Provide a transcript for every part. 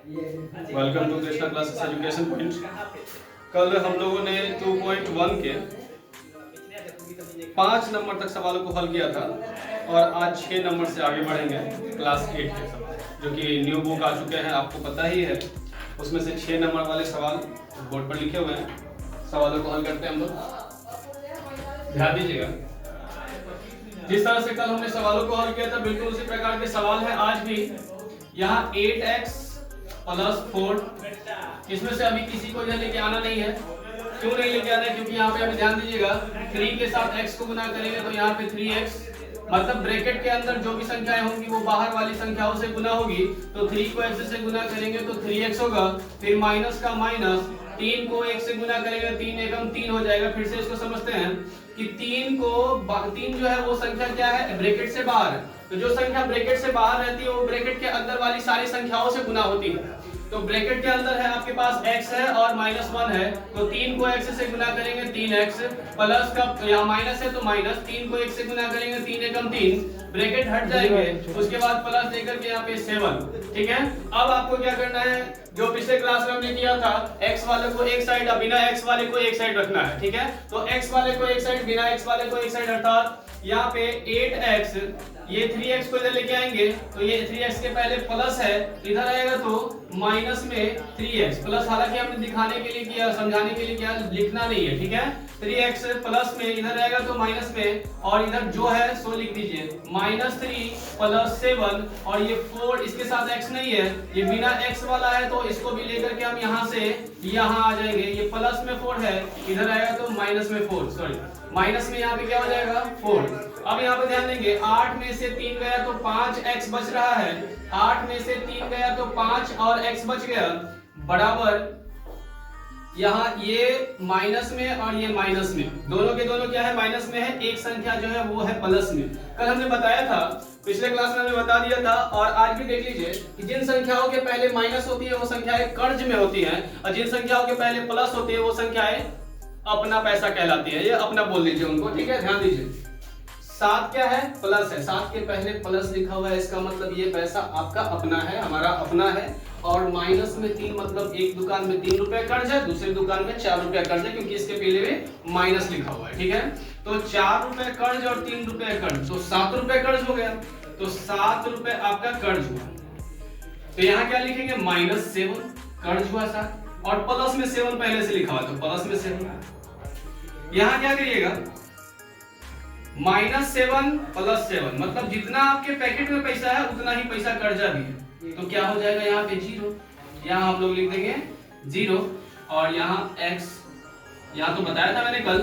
Welcome to Krishna classes education point. कल हम लोगों ने 2.1 के 5 नंबर तक सवालों को हल किया था और आज 6 नंबर से आगे बढ़ेंगे क्लास 8 के सवाल, जो कि न्यू बुक आ चुके हैं, आपको पता ही है। उसमें से 6 नंबर वाले सवाल बोर्ड पर लिखे हुए हैं। सवालों को हल करते हैं हम लोग, ध्यान दीजिएगा। जिस तरह से कल हमने सवालों को हल किया था, बिल्कुल उसी प्रकार के सवाल है आज भी। यहाँ 8x + 4, इसमें से अभी किसी को इधर लेके आना नहीं है। क्यों नहीं लेके आना है? क्योंकि यहाँ पे अभी ध्यान दीजिएगा, 3 के साथ x को गुना करेंगे तो यहाँ पे 3x, मतलब ब्रैकेट के अंदर जो भी संख्याएं होंगी वो बाहर वाली संख्याओं से गुना होगी। तो 3 को x से गुना करेंगे तो 3x होगा, फिर माइनस का माइनस, 3 को 1 से गुना करेंगे 3 एकम 3 हो जाएगा। फिर से इसको समझते हैं कि 3 जो है वो संख्या क्या है, ब्रैकेट से बाहर है। तो जो संख्या ब्रैकेट से बाहर रहती है वो ब्रैकेट के अंदर वाली सारी संख्याओं से गुना होती है। तो ब्रैकेट के अंदर है आपके पास x है और -1 है, तो 3 को x से गुना करेंगे 3x, प्लस का यहाँ माइनस है तो माइनस, 3 को 1 से गुना करेंगे 3 एकम 3, ब्रैकेट हट जाएंगे, उसके बाद प्लस देकर के यहाँ पे 7। ठीक है, अब आपको क्या करना है, जो पिछले क्लास में हमने किया था, x वाले को एक साइड, बिना x वाले को एक साइड रखना है। ठीक है, तो x वाले को एक साइड, बिना x वाले को एक साइड, अर्थात यहाँ पे 8x, ये 3x को इधर लेके आएंगे तो ये 3x के पहले प्लस है, इधर आएगा तो माइनस में 3x प्लस, हालांकि हमने दिखाने के लिए किया, समझाने के लिए किया, लिखना नहीं है। ठीक है, 3x प्लस में इधर आएगा तो माइनस में, और इधर जो है सो लिख दीजिए, -3 + 7, और ये 4, इसके साथ x नहीं है, ये बिना x वाला है, तो इसको भी लेकर के हम यहाँ से यहाँ आ जाएंगे। ये प्लस में 4 है, इधर आएगा तो माइनस में 4, सॉरी माइनस में यहाँ पे क्या हो जाएगा 4। अब यहाँ पे ध्यान देंगे, 8 में से 3 गया तो 5x बच रहा है, 8 में से 3 गया तो 5 और x बच गया, बराबर यहाँ ये माइनस में और ये माइनस में, दोनों के दोनों क्या है, माइनस में है। एक संख्या जो है वो है प्लस में। कल हमने बताया था, पिछले क्लास में हमने बता दिया था, और आज भी देख लीजिए कि जिन संख्याओं के पहले माइनस होती है वो संख्याएं कर्ज में होती हैं, और जिन संख्याओं के पहले प्लस होती है वो संख्याएं अपना पैसा कहलाती है। ये अपना बोल लीजिए उनको। ठीक है, ध्यान दीजिए, 7 क्या है, प्लस है, 7 के पहले प्लस लिखा हुआ है, इसका मतलब ये पैसा आपका अपना है, हमारा अपना है। और माइनस में 3, मतलब एक दुकान में 3 रुपए कर्ज है, दूसरी दुकान में 4 रुपए कर्ज है, क्योंकि इसके पहले में माइनस लिखा हुआ है। ठीक है, तो 4 रुपए कर्ज और 3 रुपए कर्ज, तो 7 रुपए कर्ज हो गया, तो 7 रुपए आपका कर्ज हुआ। तो यहाँ क्या लिखेंगे, -7 कर्ज हुआ 7, और प्लस में 7 पहले से लिखा हुआ है तो प्लस में 7। यहाँ क्या करिएगा, -7 + 7, मतलब जितना आपके पैकेट में पैसा है उतना ही पैसा कर्जा भी है, तो क्या हो जाएगा यहाँ पे 0। यहाँ हम लोग लिख देंगे 0, और यहाँ x, यहाँ तो बताया था मैंने कल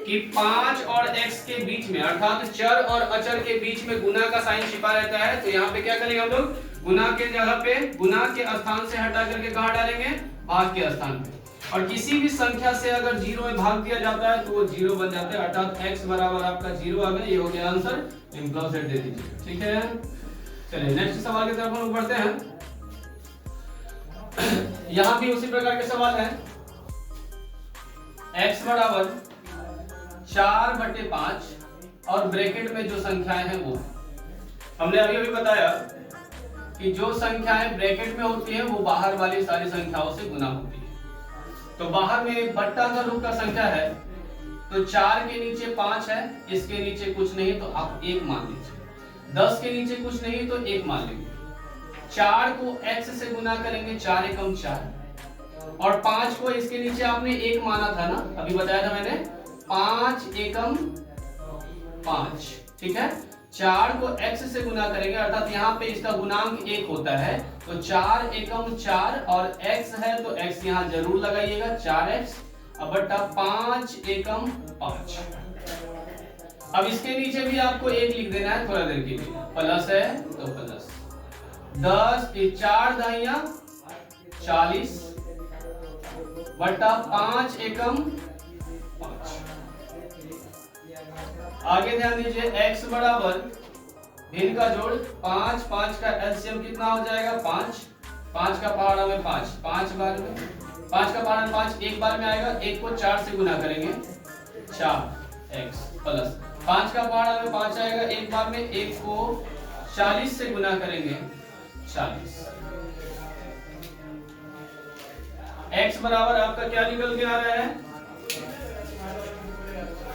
कि 5 और x के बीच में, अर्थात चर और अचर के बीच में गुना का साइन छिपा रहता है। तो यहाँ पे क्या करेंगे हम लोग, गुना के जगह पे, गुना के स्थान से हटा करके कहाँ डालेंगे, भाग के स्थान पे। और किसी भी संख्या से अगर 0 में भाग दिया जाता है तो वो 0 बन जाता है, अर्थात x बराबर आपका 0 आ गया। ये हो गया आंसर, सिंपल सेट दे दीजिए। ठीक है, चलिए नेक्स्ट सवाल की तरफ हम बढ़ते हैं। यहाँ भी उसी प्रकार के सवाल है। x बराबर 4/5 और ब्रैकेट में जो संख्याएं हैं वो, हमने अभी बताया कि जो संख्याएं ब्रैकेट में होती है वो बाहर वाली सारी संख्याओं से गुना होती है। तो बाहर में बट्टा रूप का संख्या है, तो 4 के नीचे 5 है, इसके नीचे कुछ नहीं तो आप 1 मान लीजिए, 10 के नीचे कुछ नहीं तो 1 मान लेंगे, 4 को x से गुना करेंगे 4 एकम 4, और 5 को इसके नीचे आपने 1 माना था ना, अभी बताया था मैंने, 5 एकम 5। ठीक है, 4 को x से गुना करेंगे, अर्थात यहाँ पे इसका गुणांक 1 होता है, तो 4 एकम 4, और x है तो x यहाँ जरूर लगाइएगा, 4x, अब बट्टा 5 एकम 5। अब इसके नीचे भी आपको 1 लिख देना है थोड़ा देर के लिए, प्लस है तो प्लस, 10 के 4 दहिया 40, बट्टा 5 एकम 5। आगे ध्यान दीजिए, x बराबर भिन्न का जोड़ 5, 5 का एलसीएम कितना हो जाएगा 5, 5 का पहाड़ा में 5, 5 बार में 5 का पहाड़ा में 5 एक बार में आएगा, 1 को 4 से गुना करेंगे 4x, प्लस 5 का पहाड़ा में 5 आएगा एक बार में, 1 को 40 से गुना करेंगे 40। x बराबर आपका क्या निकल के आ रहा है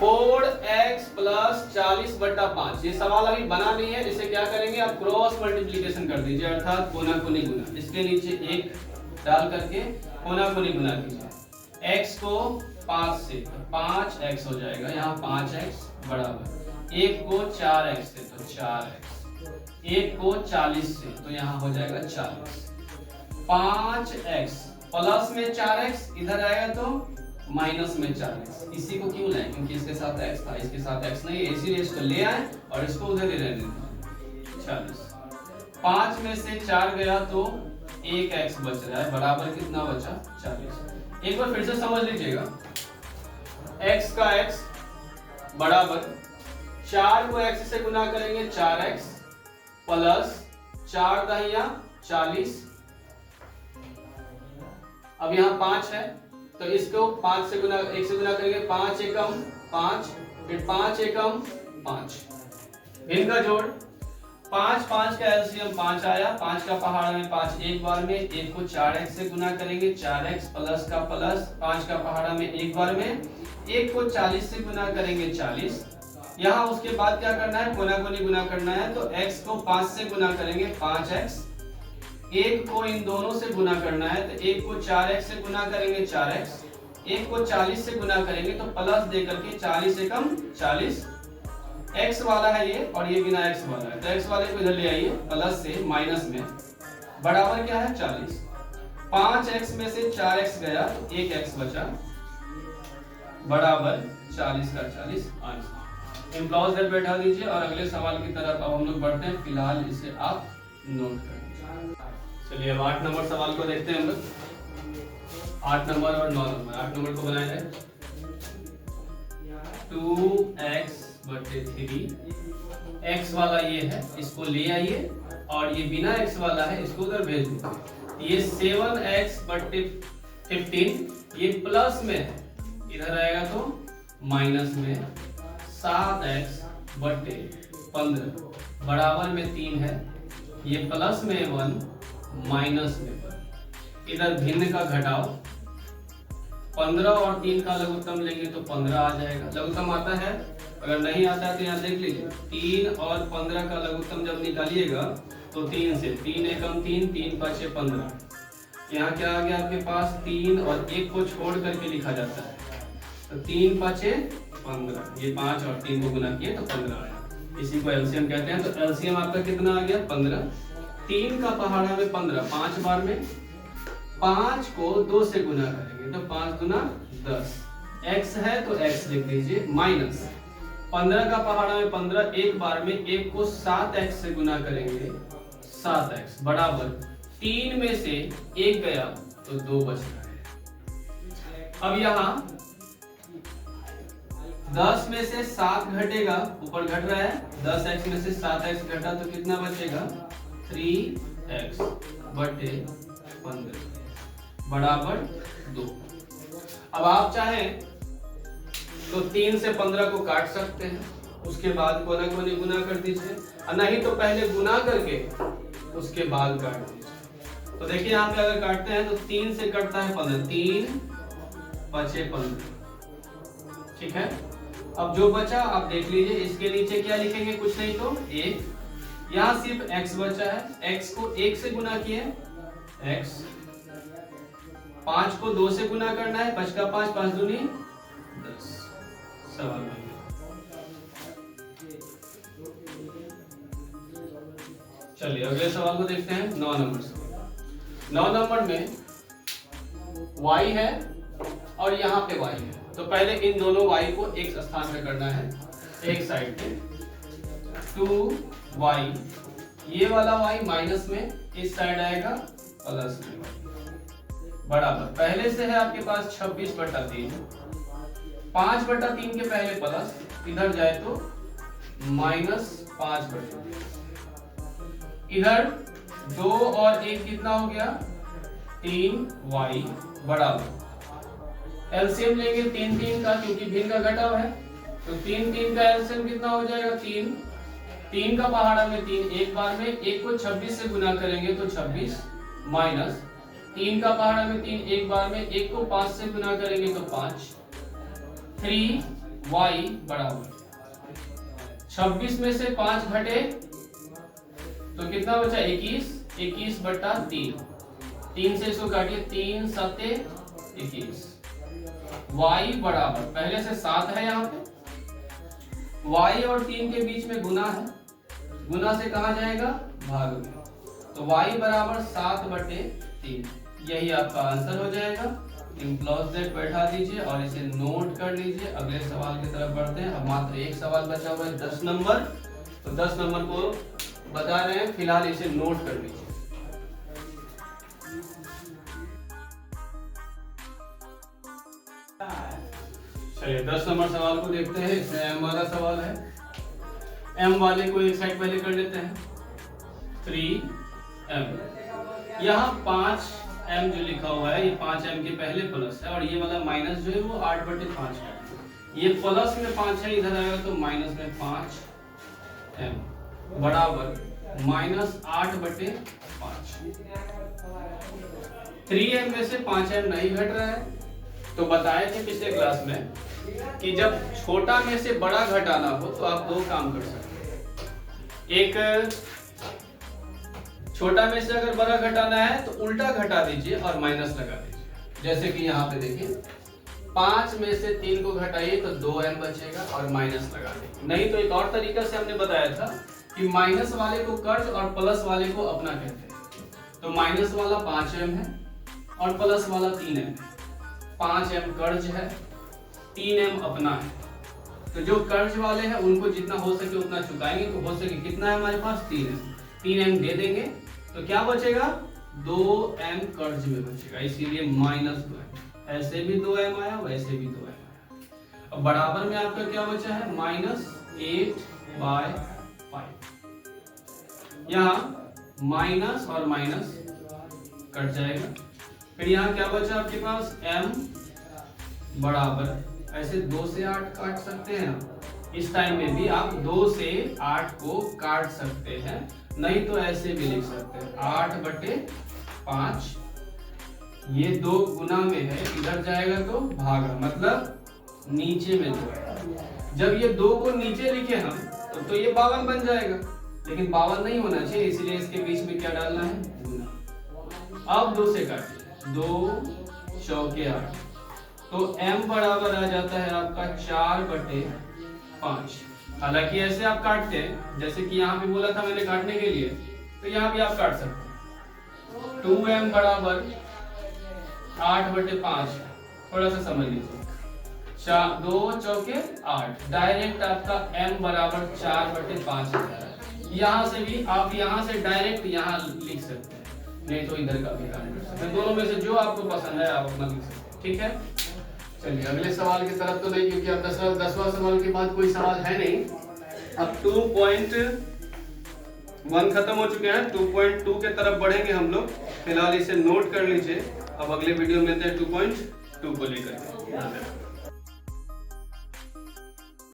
4x प्लस 40/5। ये सवाल अभी बना नहीं है, इसे क्या करेंगे आप क्रॉस मल्टीप्लीकेशन कर दीजिए, अर्थात कोना कोनी गुना। इसके नीचे 1 डाल करके कोना कोनी गुना कीजिए। x को 5 से तो 5x हो जाएगा, यहाँ 5x बराबर 1 को 4x से तो 4x, 1 को 40 से तो यहाँ हो जाएगा 40। 5x प्लस में 4x इधर आएगा तो माइनस में 40। इसी को क्यों लाए, क्योंकि इसके साथ x था, इसके साथ x नहीं है, इसीलिए इसको ले आए और इसको उधर ही रहने दें 40। 5 में से 4 गया तो 1x बच रहा है, बराबर कितना बचा 40। एक बार फिर से समझ लीजिएगा, x का x बराबर 4 को x से गुना करेंगे 4x प्लस 4 दहिया 40। अब यहाँ 5 है तो इसको 1 से गुना करेंगे, 5 एकम 5, फिर 5 एकम 5। इनका जोड़ 5 5 का एलसीएम 5 आया, 5 का पहाड़ा में 5 एक बार में, 1 को 4x से गुना करेंगे 4x प्लस का प्लस, 5 का पहाड़ा में एक बार में, 1 को 40 से गुना करेंगे 40। यहाँ उसके बाद क्या करना है, कोना कोनी गुना करना है, तो x को 5 से गुना करेंगे 5x, 1 को इन दोनों से गुना करना है तो 1 को 4x से गुना करेंगे 4x, 1 को 40 से गुना करेंगे तो प्लस दे करके 40 से कम 40। x वाला है ये और ये बिना x वाला है, तो x वाले को इधर ले आइए प्लस से माइनस में, बराबर क्या है 40। 5x में से 4x गया तो 1x बचा, बराबर 40 का 40 आंसर। इम्प्लॉज दैट बैठा दीजिए और अगले सवाल की तरफ अब हम लोग बढ़ते हैं, फिलहाल इसे आप नोट कर लीजिए। चलिए अब 8 नंबर सवाल को देखते हैं हम लोग। 8 नंबर और 9 नंबर। 8 नंबर को बनाया जाए 2x/3। x वाला ये है, इसको ले आइए और ये बिना x वाला है, इसको उधर भेज दीजिए। ये 7x/15 ये प्लस में है, इधर आएगा तो माइनस में। 7x/15 बराबर में 3 है, ये प्लस में 1 माइनस में 1। इधर भिन्न का घटाव, 15 और 3 का लघुत्तम लेंगे तो 15 आ जाएगा। लघुत्तम आता है, अगर नहीं आता है तो यहाँ देख लीजिए, 3 और 15 का लघुत्तम जब निकालिएगा तो 3 से 3 एकम 3, 3 5 15। यहाँ क्या आ गया आपके पास 3 और 1 को छोड़ करके लिखा जाता है, तो 3 5 15, ये 5 और 3 को गुना किए तो 15 आया। इसी को एलसीएम कहते हैं। तो एलसीएम आपका कितना आ गया 15। 3 का पहाड़ा में 15 5 बार में, 5 को 2 से गुना करेंगे तो 5 गुना 10। x है तो x लिख दीजिए, माइनस 15 का पहाड़ा में 15 एक बार में, 1 को 7x से गुना करेंगे 7x, बराबर 3 में से 1 गया तो 2 बच रहा है। अब यहाँ 10 में से 7 घटेगा, ऊपर घट रहा है, 10x में से 7x घटा तो कितना बचेगा 3x/15 बराबर 2। अब आप चाहें तो 3 से 15 को काट सकते हैं, उसके बाद कोना कोनी गुना कर दीजिए, और नहीं तो पहले गुना करके उसके बाद काट दीजिए। तो देखिए यहाँ पे अगर काटते हैं तो 3 से कटता है 15, 3 5 15, ठीक है। अब जो बचा आप देख लीजिए, इसके नीचे क्या लिखेंगे, कुछ नहीं तो 1। यहाँ सिर्फ x बचा है, x को 1 से गुना किए x, 5 को 2 से गुना करना है, 5 का 5 5 दूनी 10। सवाल में चलिए अगले सवाल को देखते हैं। 9 नंबर सवाल। 9 नंबर में y है और यहाँ पे y है, तो पहले इन दोनों y को एक स्थान पे करना है, एक साइड पे। 2y, ये वाला y माइनस में, इस साइड आएगा प्लस में, बराबर पहले से है आपके पास 26/3, 5/3 के पहले प्लस, इधर जाए तो -5/3। इधर 2 और 1 कितना हो गया 3y, बराबर एलसीएम लेंगे 3 3 का, क्योंकि भिन्न का घटाव है, तो 3 3 का एलसीएम कितना हो जाएगा 3। 3 का पहाड़ा में 3 एक बार में, 1 को 26 से गुना करेंगे तो 26, माइनस 3 का पहाड़ा में 3 एक बार में, 1 को 5 से गुना करेंगे तो 5, 3y बराबर 26 में से 5 घटे तो कितना बचा 21, 21 बटा 3, 3 से इसको काटिए 3 सते 21, y बराबर पहले से 7 है यहाँ पे, y और 3 के बीच में गुना है, गुना से कहा जाएगा भाग में, तो y बराबर 7 बटे 3, यही आपका आंसर हो जाएगा। इम्प्लॉज दैट बैठा दीजिए और इसे नोट कर लीजिए। अगले सवाल की तरफ बढ़ते हैं। अब मात्र एक सवाल बचा हुआ है 10 नंबर, तो 10 नंबर को बता रहे हैं, फिलहाल इसे नोट कर लीजिए। चलिए 10 नंबर सवाल को देखते हैं। इसमें m वाला सवाल है, m वाले को एक साइड पहले कर लेते हैं। 3m, यहाँ 5m जो लिखा हुआ है ये 5m के पहले प्लस है और ये वाला माइनस जो है वो 8/5 है। ये प्लस में 5 है, इधर आएगा तो माइनस में 5m बराबर -8/5। 3m में से 5m नहीं घट रहा है, तो बताए थे पिछले क्लास में कि जब छोटा में से बड़ा घटाना हो तो आप दो काम कर सकते हैं। एक, छोटा में से अगर बड़ा घटाना है तो उल्टा घटा दीजिए और माइनस लगा दीजिए। जैसे कि यहाँ पे देखिए 5 में से 3 को घटाइए तो 2m बचेगा और माइनस लगा दीजिए। नहीं तो एक और तरीका से हमने बताया था कि माइनस वाले को कर्ज और प्लस वाले को अपना कहते हैं। तो माइनस वाला 5m है और प्लस वाला 3m है। 5m कर्ज है, 3m अपना है। तो जो कर्ज वाले हैं उनको जितना हो सके उतना चुकाएंगे, तो हो सके कितना है हमारे पास 3m दे देंगे तो क्या बचेगा 2m कर्ज में बचेगा, इसीलिए -2m। ऐसे भी 2m आया, वैसे भी 2m आया। अब बराबर में आपका क्या बचा है -8/5। यहाँ माइनस और माइनस कट जाएगा। फिर यहाँ क्या बचा आपके पास m बराबर, ऐसे 2 से 8 काट सकते हैं ना, इस टाइम में भी आप 2 से 8 को काट सकते हैं, नहीं तो ऐसे भी लिख सकते हैं 8/5। ये 2 गुना में है, इधर जाएगा तो भागा, मतलब नीचे में 2 है। जब ये 2 को नीचे लिखे हम तो ये 52 बन जाएगा, लेकिन 52 नहीं होना चाहिए, इसलिए इसके बीच में क्या डालना है गुना। अब 2 से काटिए, 2 चौके 8, तो m बराबर आ जाता है आपका 4/5। हालांकि ऐसे आप काटते हैं, जैसे कि यहाँ पे बोला था मैंने काटने के लिए, तो यहाँ भी आप काट सकते हैं। 2m बराबर 8/5, थोड़ा सा समझ लीजिए, 2 चौके 8, डायरेक्ट आपका m बराबर 4/5 है। यहाँ से भी आप यहाँ से डायरेक्ट यहाँ लिख सकते हैं, नहीं तो इधर का भी काम कर सकते हैं। दोनों में से जो आपको पसंद है आप अपना लिख सकते हैं, ठीक है। चलिए अगले सवाल की तरफ तो नहीं, क्योंकि अब 10वां सवाल के बाद कोई सवाल है नहीं। अब 2.1 खत्म हो चुके हैं, 2.2 के तरफ बढ़ेंगे हम लोग। फिलहाल इसे नोट कर लीजिए। अब अगले वीडियो में मिलते हैं 2.2 को लेकर।